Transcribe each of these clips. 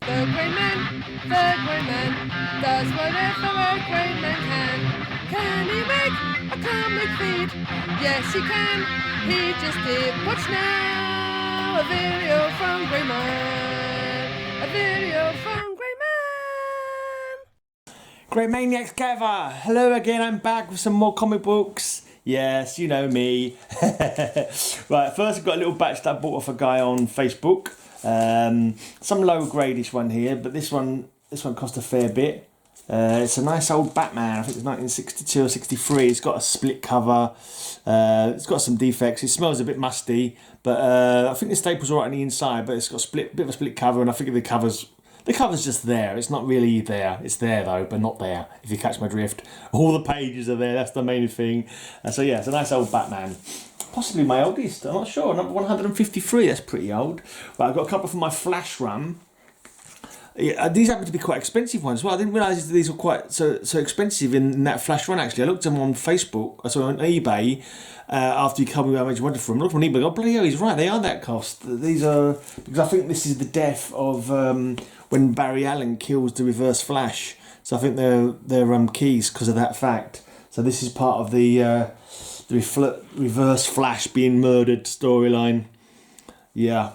The grey man does whatever a grey man can. Can he make a comic feed? Yes, he can. He just did. Watch now. A video from Grey Man. A video from Grey Man. Great Maniacs gather! Hello again, I'm back with some more comic books. Yes, you know me. Right, first I've got a little batch that I bought off a guy on Facebook. Some low gradish one here, but this one cost a fair bit. It's a nice old Batman, I think it's 1962 or 63. It's got a split cover. It's got some defects. It smells a bit musty, but I think the staple's alright on the inside, but it's got a bit of a split cover, and I think the cover's just there. It's not really there. It's there though, but not there, if you catch my drift. All the pages are there, that's the main thing. So yeah, it's a nice old Batman. Possibly my oldest, I'm not sure. Number 153, that's pretty old. But I've got a couple from my Flash run. Yeah, these happen to be quite expensive ones. Well, I didn't realise these were quite so expensive in that Flash run, actually. I looked at them on Facebook, I saw them on eBay, after you told me how much you wanted for them. I looked on eBay, oh bloody hell, he's right, they are that cost. These are, because I think this is the death of when Barry Allen kills the Reverse Flash. So I think they're keys because of that fact. So this is part of the Reverse Flash being murdered storyline. Yeah,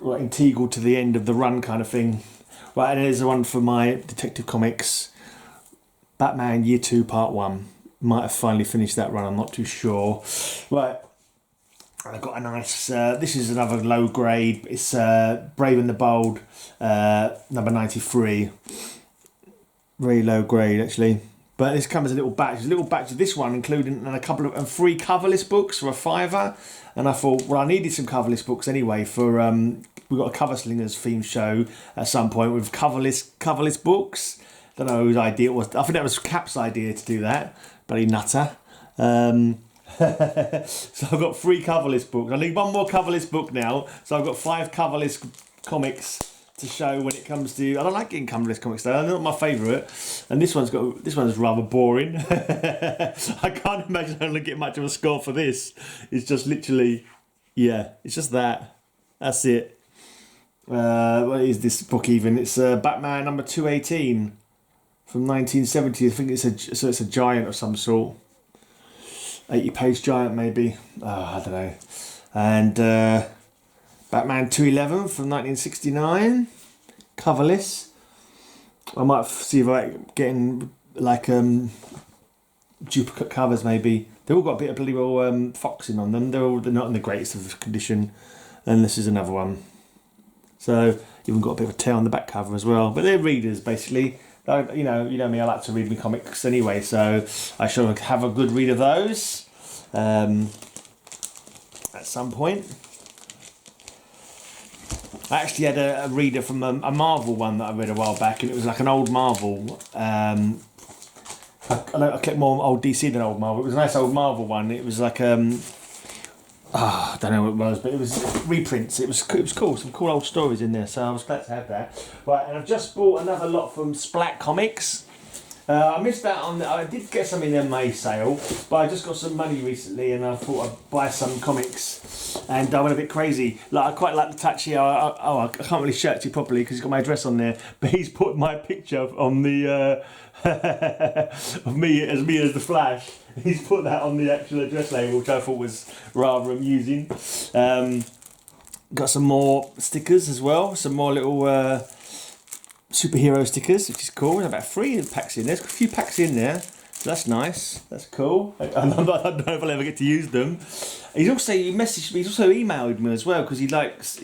right, integral to the end of the run kind of thing. Right, and here's the one for my Detective Comics, Batman Year 2 Part 1. Might have finally finished that run, I'm not too sure. Right, I've got a nice, this is another low grade, it's Brave and the Bold, number 93. Very low grade actually. But this comes as a little batch of this one, including a couple of 3 coverless books for a £5. And I thought, well, I needed some coverless books anyway for we've got a Cover Slingers theme show at some point with coverless books. Don't know whose idea it was. I think that was Cap's idea to do that. Bloody nutter. So I've got 3 coverless books. I need one more coverless book now. So I've got 5 coverless comics to show when it comes to. I don't like getting coverless comics though. They're not my favourite. And this one's rather boring. I can't imagine I'm gonna get much of a score for this. It's just literally, yeah, it's just that. That's it. What is this book even? It's Batman number 218 from 1970. I think it's a giant of some sort. 80-page giant maybe. I don't know. And Batman 211 from 1969, coverless. I might see if I getting like duplicate covers maybe. They've all got a bit of bloody well foxing on them. They're not in the greatest of condition. And this is another one. So even got a bit of a tear on the back cover as well. But they're readers basically. You know me. I like to read my comics anyway, so I shall have a good read of those at some point. I actually had a reader from a Marvel one that I read a while back, and it was like an old Marvel. I collect more old DC than old Marvel. It was a nice old Marvel one. It was like I don't know what it was, but it was reprints. It was cool. Some cool old stories in there, so I was glad to have that. Right, and I've just bought another lot from Splat Comics. I missed out on. I did get some in their May sale, but I just got some money recently, and I thought I'd buy some comics. And I went a bit crazy. Like I quite like the touch here. I can't really show it to you properly because he's got my address on there. But he's put my picture on the of me as the Flash. He's put that on the actual address label, which I thought was rather amusing. Got some more stickers as well. Some more little superhero stickers, which is cool. There's about 3 packs in there. There's a few packs in there. So that's nice. That's cool. I don't know if I'll ever get to use them. He messaged me. He's also emailed me as well because he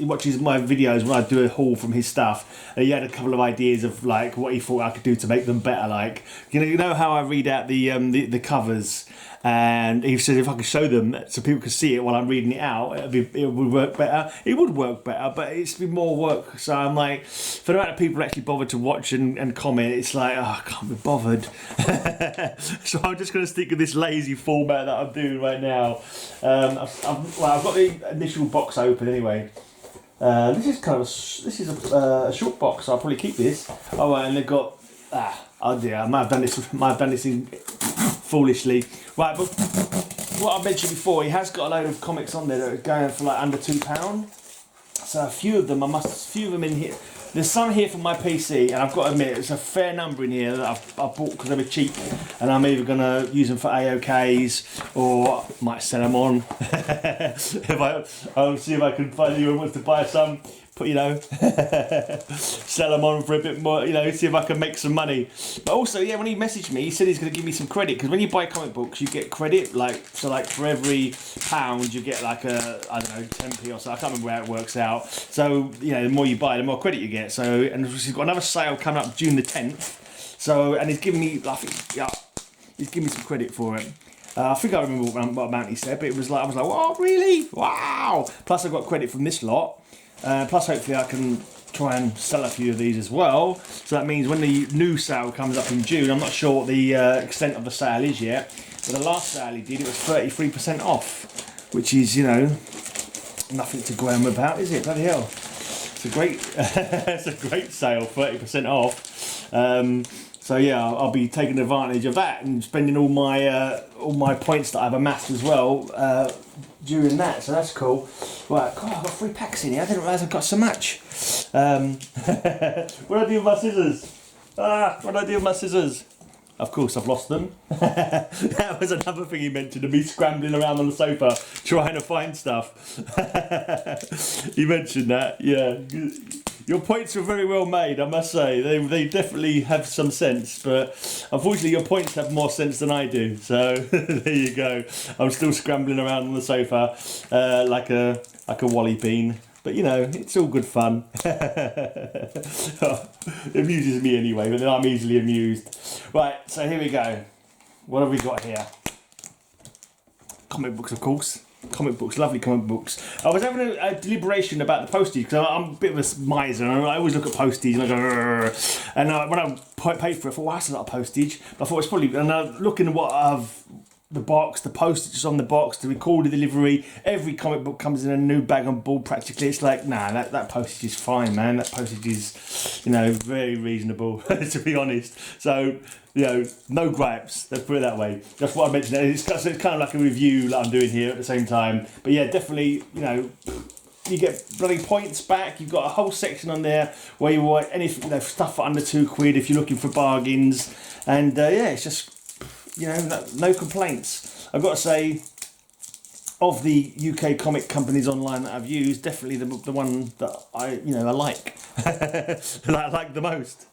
watches my videos when I do a haul from his stuff. And he had a couple of ideas of like what he thought I could do to make them better. Like you know how I read out the covers, and he said if I could show them so people could see it while I'm reading it out, it would work better. It would work better, but it's been more work. So I'm like, for the amount of people who actually bother to watch and comment, it's like, oh, I can't be bothered. So I'm just going to stick with this lazy format that I'm doing right now. I've got the initial box open anyway. This is a short box, so I'll probably keep this. Oh, and they've got oh dear, I might have done this foolishly. Right, but what I mentioned before, he has got a load of comics on there that are going for like under £2. So a few of them in here. There's some here from my PC, and I've got to admit, it's a fair number in here that I've bought because they were cheap, and I'm either going to use them for AOKs or might sell them on. I'll see if I can find anyone who wants to buy some. Put, you know, sell them on for a bit more, you know, see if I can make some money. But also, yeah, when he messaged me, he said he's going to give me some credit, because when you buy comic books, you get credit, like, so like for every £1, you get like a, I don't know, 10p or so. I can't remember how it works out. So, you know, the more you buy, the more credit you get. So, and he's got another sale coming up June the 10th. So, and he's giving me, I think, yeah, he's giving me some credit for it. I think I remember what amount he said, but it was like, I was like, oh, really? Wow. Plus I got credit from this lot. Plus, hopefully, I can try and sell a few of these as well. So that means when the new sale comes up in June, I'm not sure what the extent of the sale is yet. But the last sale he did, it was 33% off, which is, you know, nothing to graham about, is it? Bloody hell! It's a great, it's a great sale, 30% off. So yeah, I'll be taking advantage of that and spending all my points that I've amassed as well during that. So that's cool. Right, God, I've got 3 packs in here. I didn't realise I've got so much. What do I do with my scissors? What do I do with my scissors? Of course, I've lost them. That was another thing he mentioned, of me scrambling around on the sofa trying to find stuff. He mentioned that, yeah. Your points were very well made, I must say. They definitely have some sense, but unfortunately your points have more sense than I do. So there you go. I'm still scrambling around on the sofa like a wally bean. But you know, it's all good fun. It amuses me anyway, but then I'm easily amused. Right, so here we go. What have we got here? Comic books, of course. Comic books, lovely comic books. I was having a deliberation about the postage, because I'm a bit of a miser, and I always look at postage and I go, "Rrr." And when I paid for it, I thought, well, that's a lot of postage. But I thought it's probably, and looking at what I've, the box, the postage is on the box, the recorded delivery, every comic book comes in a new bag and ball practically. It's like, nah, that postage is fine, man. That postage is, you know, very reasonable, to be honest. So, you know, no gripes, let's put it that way. That's what I mentioned. It's kind of like a review that I'm doing here at the same time. But yeah, definitely, you know, you get bloody points back. You've got a whole section on there where you want anything, you know, stuff for under £2 if you're looking for bargains. And yeah, it's just, you know, no complaints. I've got to say, of the UK comic companies online that I've used, definitely the one that I like, that I like the most.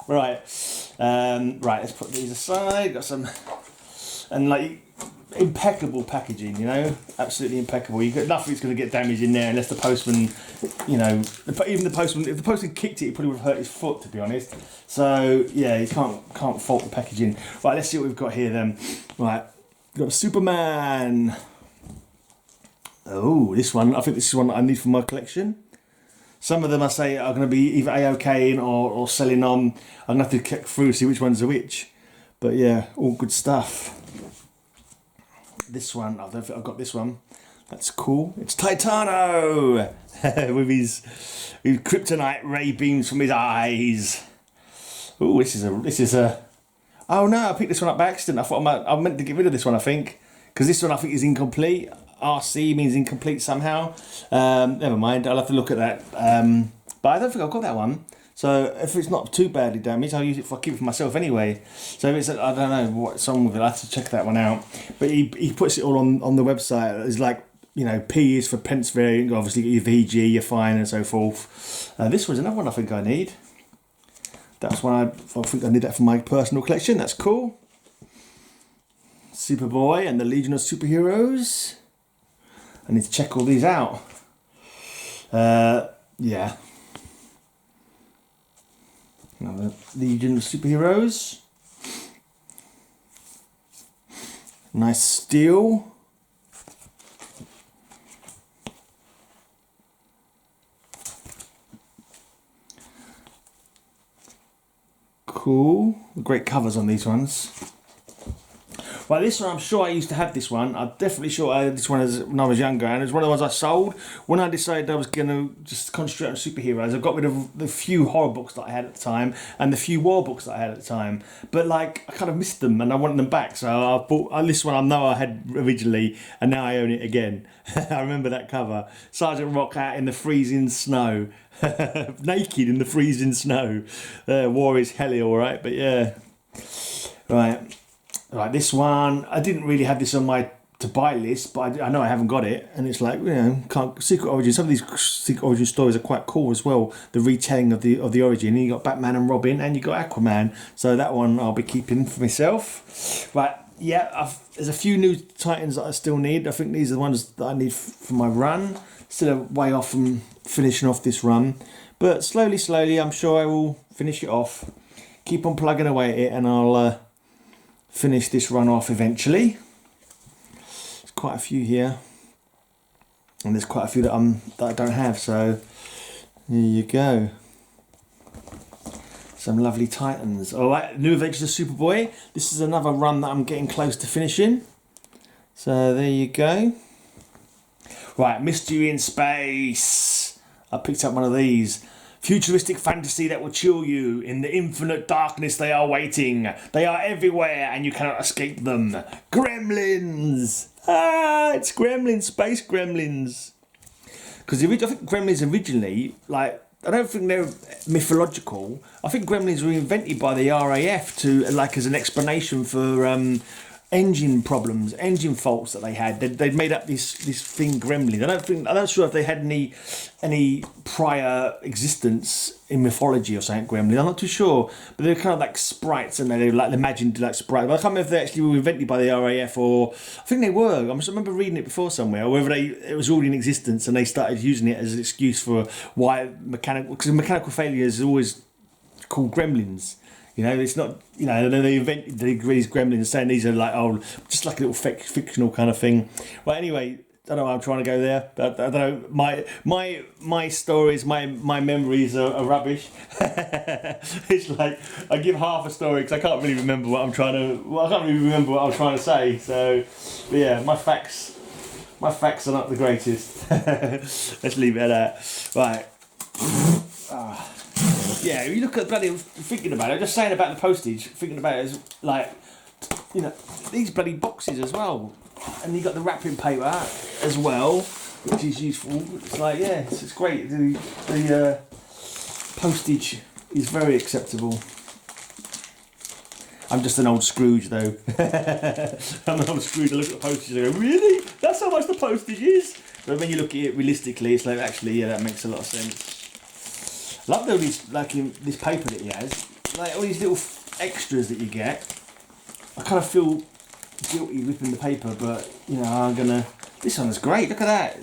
Right, right. Let's put these aside. Got some, and like impeccable packaging. You know, absolutely impeccable. You got nothing's going to get damaged in there unless the postman, you know, even the postman. If the postman kicked it, he probably would have hurt his foot. To be honest. So yeah, you can't fault the packaging. Right, let's see what we've got here then. Right, we've got a Superman. Oh, this one. I think this is one that I need for my collection. Some of them I say are going to be either AOKing or selling on. I'm going to have to check through, see which ones are which. But yeah, all good stuff. This one, I don't think I've got this one. That's cool. It's Titano with his kryptonite ray beams from his eyes. Oh, this is a. Oh no, I picked this one up by accident. I thought I meant to get rid of this one. I think because this one I think is incomplete. RC means incomplete somehow. Never mind, I'll have to look at that. But I don't think I've got that one. So if it's not too badly damaged, I'll use it keep it for myself anyway. So if it's, I don't know what's wrong with it, I'll have to check that one out. But he puts it all on the website. It's like, you know, P is for pence variant, obviously your VG, your fine and so forth. This was another one I think I need. That's one I think I need that for my personal collection. That's cool. Superboy and the Legion of Superheroes. I need to check all these out. Yeah. Another Legion of Superheroes. Nice steel. Cool. Great covers on these ones. Well, this one, I'm sure I used to have this one. I'm definitely sure I had this one when I was younger, and it's one of the ones I sold when I decided I was going to just concentrate on superheroes. I got rid of the few horror books that I had at the time and the few war books that I had at the time. But like, I kind of missed them and I wanted them back, so I bought this one. I know I had originally, and now I own it again. I remember that cover. Sergeant Rock out in the freezing snow, naked in the freezing snow. War is helly, all right, but yeah, right. Right, this one, I didn't really have this on my to buy list, but I know I haven't got it, and it's like, Secret Origin. Some of these Secret Origin stories are quite cool as well. The retelling of the origin. And you got Batman and Robin, and you got Aquaman. So that one I'll be keeping for myself. Right, yeah, there's a few new Titans that I still need. I think these are the ones that I need for my run. Still a way off from finishing off this run, but slowly, I'm sure I will finish it off. Keep on plugging away at it, and I'll finish this run off eventually. There's quite a few here, and there's quite a few that I don't have, so there you go. Some lovely Titans. Alright, New Adventures of Superboy. This is another run that I'm getting close to finishing, so there you go. Right, Mystery in Space. I picked up one of these. Futuristic fantasy that will chill you. In the infinite darkness they are waiting. They are everywhere and you cannot escape them. Gremlins! It's Gremlins, Space Gremlins. Because I think Gremlins originally, like, I don't think they're mythological. I think Gremlins were invented by the RAF to, like, as an explanation for engine problems, engine faults that they had. They'd made up this thing, Gremlins. I'm not sure if they had any prior existence in mythology or something. Gremlins, I'm not too sure, but they're kind of like sprites, and they're like imagined like sprites. But I can't remember if they actually were invented by the RAF, or I think they were. I remember reading it before somewhere, or whether it was already in existence and they started using it as an excuse for why mechanical failure is always called Gremlins. You know, it's not, they invented these Gremlins saying these are like, just like a little fictional kind of thing. Well, anyway, I don't know why I'm trying to go there. I don't know. My stories, my memories are rubbish. It's like, I give half a story because I can't really remember what I'm trying to say. So, yeah, my facts are not the greatest. Let's leave it at that. Right. Yeah, you look at thinking about it, just saying about the postage, thinking about it as like, these bloody boxes as well. And you got the wrapping paper as well, which is useful. It's like, yeah, it's great. The postage is very acceptable. I'm just an old Scrooge though. I'm an old Scrooge. I look at the postage and I go, really? That's how much the postage is? But when you look at it realistically, it's like, actually, yeah, that makes a lot of sense. I love all these, like in this paper that he has, like all these little extras that you get. I kind of feel guilty ripping the paper, but this one is great. Look at that.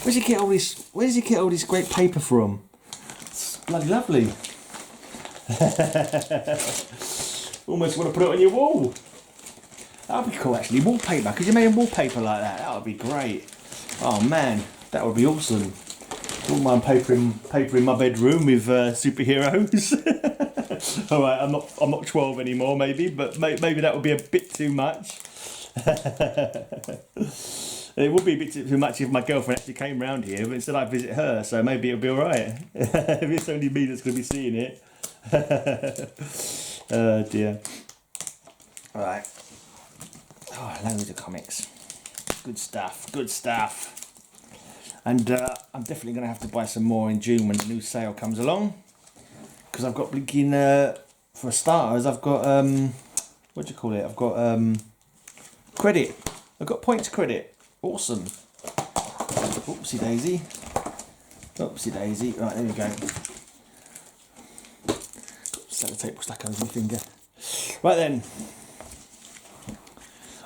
Where's he get all this great paper from? It's bloody lovely. Almost want to put it on your wall. That would be cool actually. Wallpaper. Could you make a wallpaper like that? That would be great. Oh man, that would be awesome. Wouldn't mind papering my bedroom with superheroes. All right, I'm not 12 anymore, maybe, but maybe that would be a bit too much. It would be a bit too much if my girlfriend actually came round here, but instead I visit her, so maybe it'll be all right. If it's only me that's going to be seeing it. Oh dear. All right. Oh, loads of comics. Good stuff. And I'm definitely going to have to buy some more in June when the new sale comes along. Because I've got blinking, for starters, I've got, what do you call it? I've got credit. I've got points credit. Awesome. Oopsie daisy. Right, there we go. Got sellotape stuck over my finger. Right then.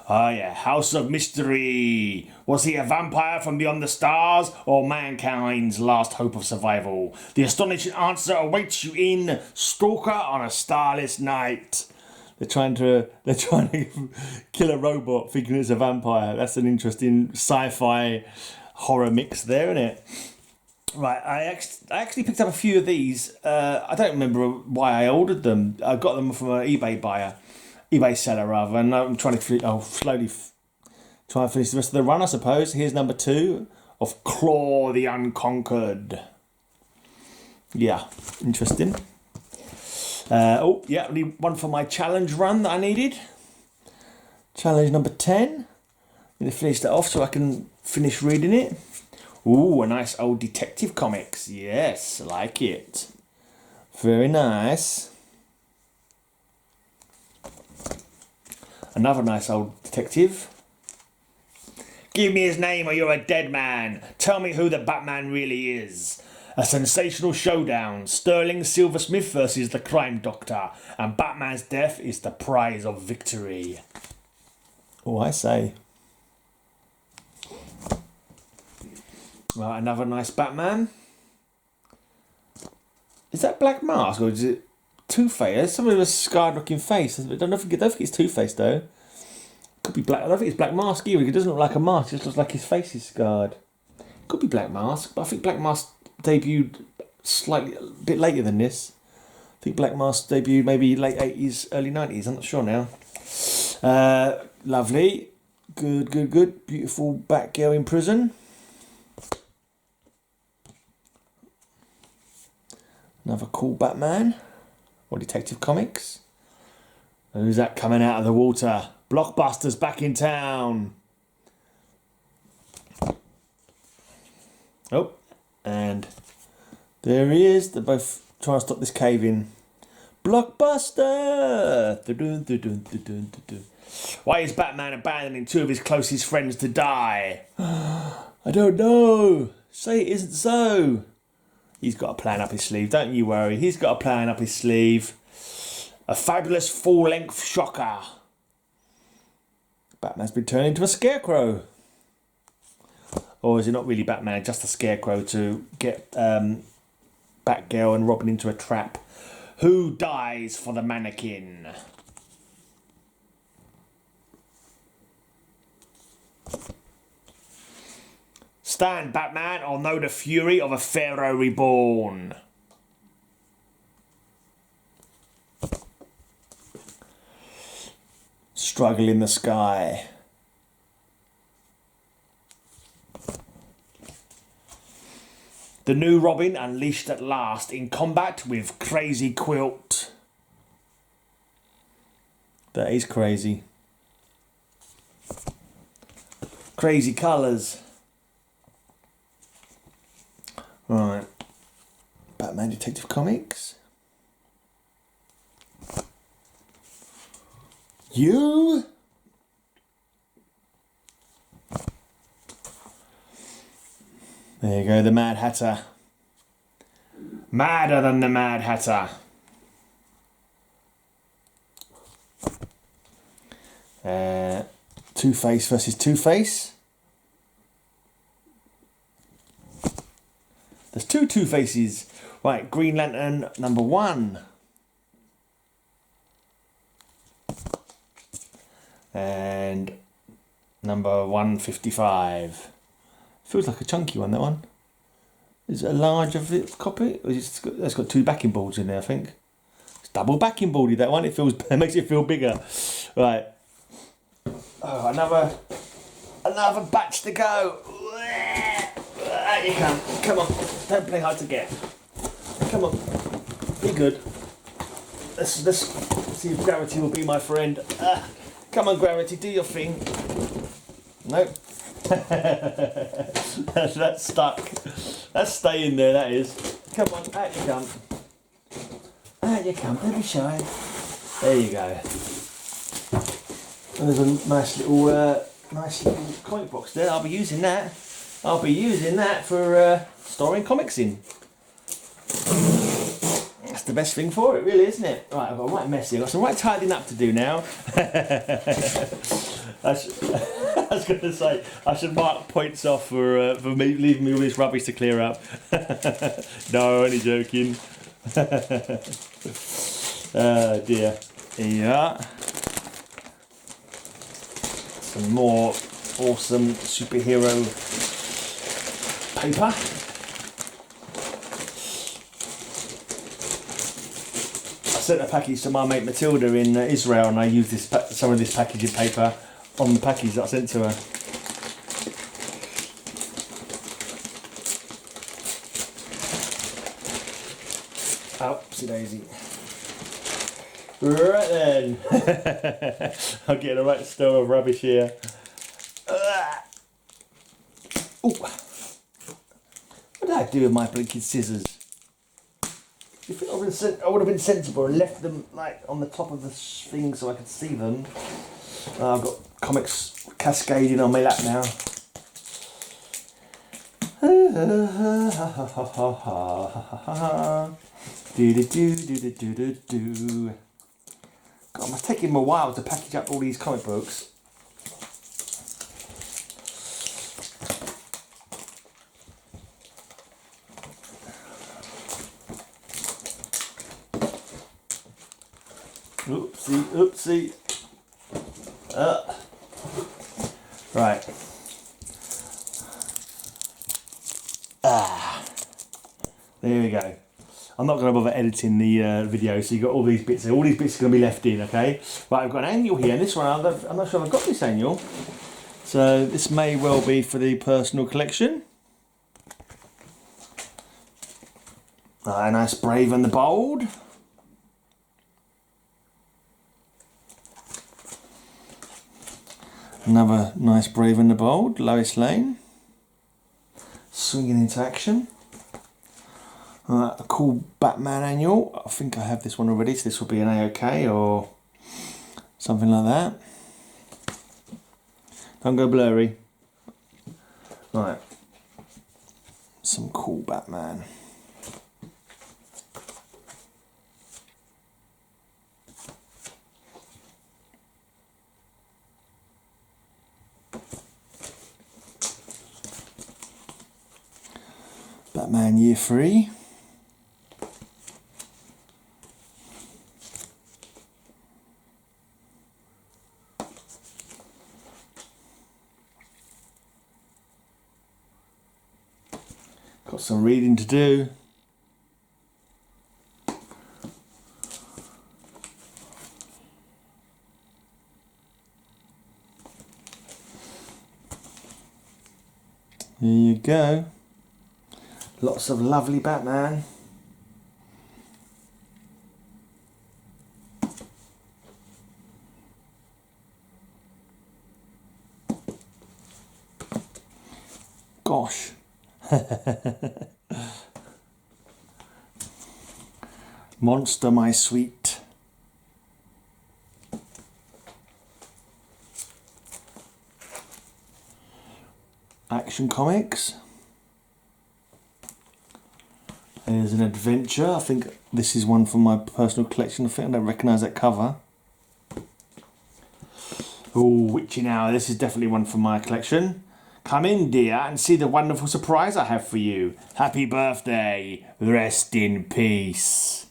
Ah, yeah, House of Mystery. Was he a vampire from beyond the stars or mankind's last hope of survival? The astonishing answer awaits you in Stalker on a Starless Night. They're trying to kill a robot thinking it's a vampire. That's an interesting sci-fi horror mix there, isn't it? Right, I actually picked up a few of these. I don't remember why I ordered them. I got them from an eBay buyer. eBay seller rather, and I'm trying to slowly try and finish the rest of the run, I suppose. Here's number 2 of Claw the Unconquered. Yeah, interesting. Only one for my challenge run that I needed. Challenge number 10. I'm going to finish that off so I can finish reading it. Ooh, a nice old detective comics. Yes, I like it. Very nice. Another nice old detective. Give me his name or you're a dead man. Tell me who the Batman really is. A sensational showdown. Sterling Silversmith versus the Crime Doctor. And Batman's death is the prize of victory. Oh, I say. Right, another nice Batman. Is that Black Mask or is it Two-Face? Somebody with a scarred looking face. I don't think it's Two-Face though. Could be Black. I don't think it's Black Mask either. It doesn't look like a mask. It just looks like his face is scarred. Could be Black Mask, but I think Black Mask debuted a bit later than this. I think Black Mask debuted maybe late 80s, early 90s. I'm not sure now. Lovely. Good. Beautiful Batgirl in prison. Another cool Batman. Or Detective Comics. Who's that coming out of the water? Blockbuster's back in town. Oh, and there he is. They're both trying to stop this cave in. Blockbuster! Why is Batman abandoning 2 of his closest friends to die? I don't know. Say it isn't so. He's got a plan up his sleeve, don't you worry. He's got a plan up his sleeve. A fabulous full-length shocker. Batman's been turned into a scarecrow. Or is it not really Batman, just a scarecrow to get Batgirl and Robin into a trap? Who dies for the mannequin? Stand, Batman, or know the fury of a Pharaoh reborn. Struggle in the sky. The new Robin unleashed at last in combat with Crazy Quilt. That is crazy. Crazy colours. Right. Batman Detective Comics. You? There you go, the Mad Hatter. Madder than the Mad Hatter. Two-Face versus Two-Face. There's 2 Two-Faces. Right, Green Lantern number 1. And number 155. Feels like a chunky one, that one. Is it a larger copy? It's got 2 backing boards in there, I think. It's double backing boarded, that one. It makes it feel bigger. Right. Oh, another batch to go. Out you come. Come on. Don't play hard to get. Come on. Be good. Let's see if gravity will be my friend. Come on, gravity, do your thing. Nope. That's stuck. That's staying there, that is. Come on, out you come. Out you come, don't be shy. There you go. And there's a nice little comic box there. I'll be using that. I'll be using that for storing comics in. That's the best thing for it, really, isn't it? Right, I've got right messy. I've got some right tidying up to do now. I was going to say, I should mark points off for me leaving me all this rubbish to clear up. No, only joking. Oh dear. Here you are. Some more awesome superhero paper. sent a package to my mate Matilda in Israel, and I used some of this packaging paper on the package that I sent to her. Oopsie daisy. Right then. I'm getting a right stir of rubbish here. Ooh. What did I do with my blinking scissors? You think I would have been sensible and left them like on the top of the thing so I could see them. I've got comics cascading on my lap now. God, it's taking me a while to package up all these comic books. Oopsie. Right. There we go. I'm not going to bother editing the video, so you've got all these bits here. All these bits are going to be left in, okay? Right, I've got an annual here, and this one, I'm not sure if I've got this annual. So this may well be for the personal collection. A nice Brave and the Bold. Another nice Brave and the Bold, Lois Lane. Swinging into action. A cool Batman annual. I think I have this one already, so this will be an AOK or something like that. Don't go blurry. Right. Some cool Batman. Batman Year 3. Got some reading to do. There you go. Lots of lovely Batman. Gosh. Monster, my sweet. Action Comics. There's an adventure. I think this is one from my personal collection. I think I don't recognise that cover. Oh, Witching Hour. This is definitely one from my collection. Come in, dear, and see the wonderful surprise I have for you. Happy birthday. Rest in peace.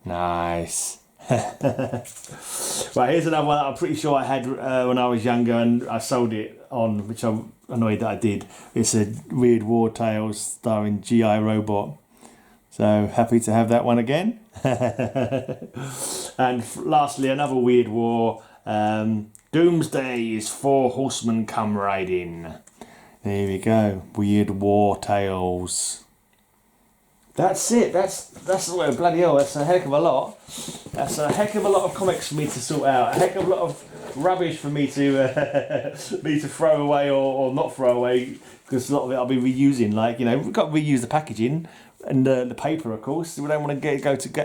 Nice. Right, here's another one that I'm pretty sure I had when I was younger and I sold it on, which I'm annoyed that I did. It's a Weird War Tales starring G.I. Robot. So happy to have that one again. And lastly, another Weird War. Doomsday is 4 horsemen come riding. There we go. Weird War Tales. That's it. That's well, bloody hell. That's a heck of a lot. That's a heck of a lot of comics for me to sort out. A heck of a lot of rubbish for me to throw away or not throw away, because a lot of it I'll be reusing. Like, you know, we've got to reuse the packaging and the paper, of course. We don't want to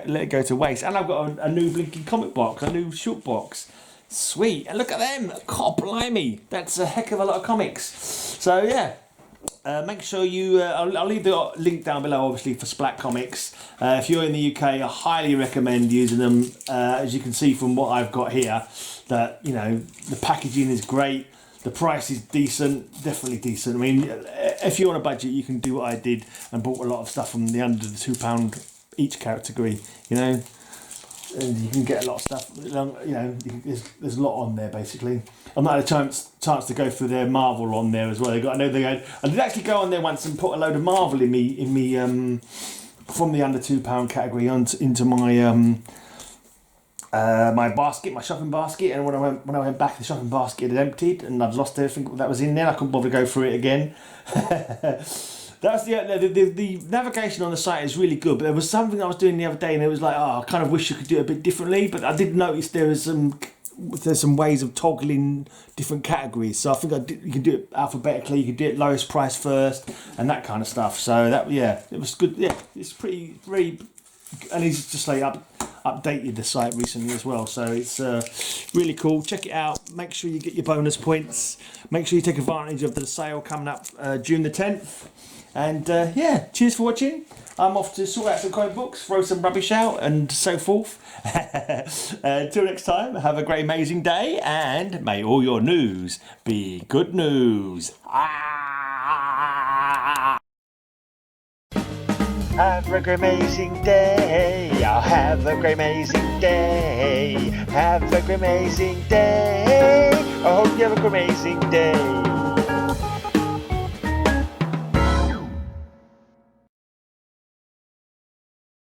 let it go to waste. And I've got a new blinking comic box, a new short box. Sweet, and look at them. God blimey, that's a heck of a lot of comics. So yeah, make sure you I'll leave the link down below, obviously, for Splat Comics. If you're in the UK, I highly recommend using them. As you can see from what I've got here, that, you know, the packaging is great, the price is decent, definitely decent. I mean, if you're on a budget, you can do what I did and bought a lot of stuff from the under the £2 each category, you know. And you can get a lot of stuff, you know, there's a lot on there, basically. I've not had a chance to go through their Marvel on there as well. I did actually go on there once and put a load of Marvel in me from the under £2 category into my my shopping basket, and when I went back, the shopping basket had emptied, and I'd lost everything that was in there. I couldn't bother to go through it again. That's the navigation on the site is really good, but there was something I was doing the other day, and it was like, I kind of wish you could do it a bit differently. But I did notice there's some ways of toggling different categories. So I think you can do it alphabetically. You can do it lowest price first, and that kind of stuff. So it was good. Yeah, it's pretty, and he's just like updated the site recently as well. So it's really cool. Check it out. Make sure you get your bonus points. Make sure you take advantage of the sale coming up June the 10th. And cheers for watching. I'm off to sort out some comic books, throw some rubbish out, and so forth. Until next time, have a great, amazing day, and may all your news be good news. Have a great, amazing day. I'll have a great, amazing day. Have a great, amazing day. I hope you have a great, amazing day.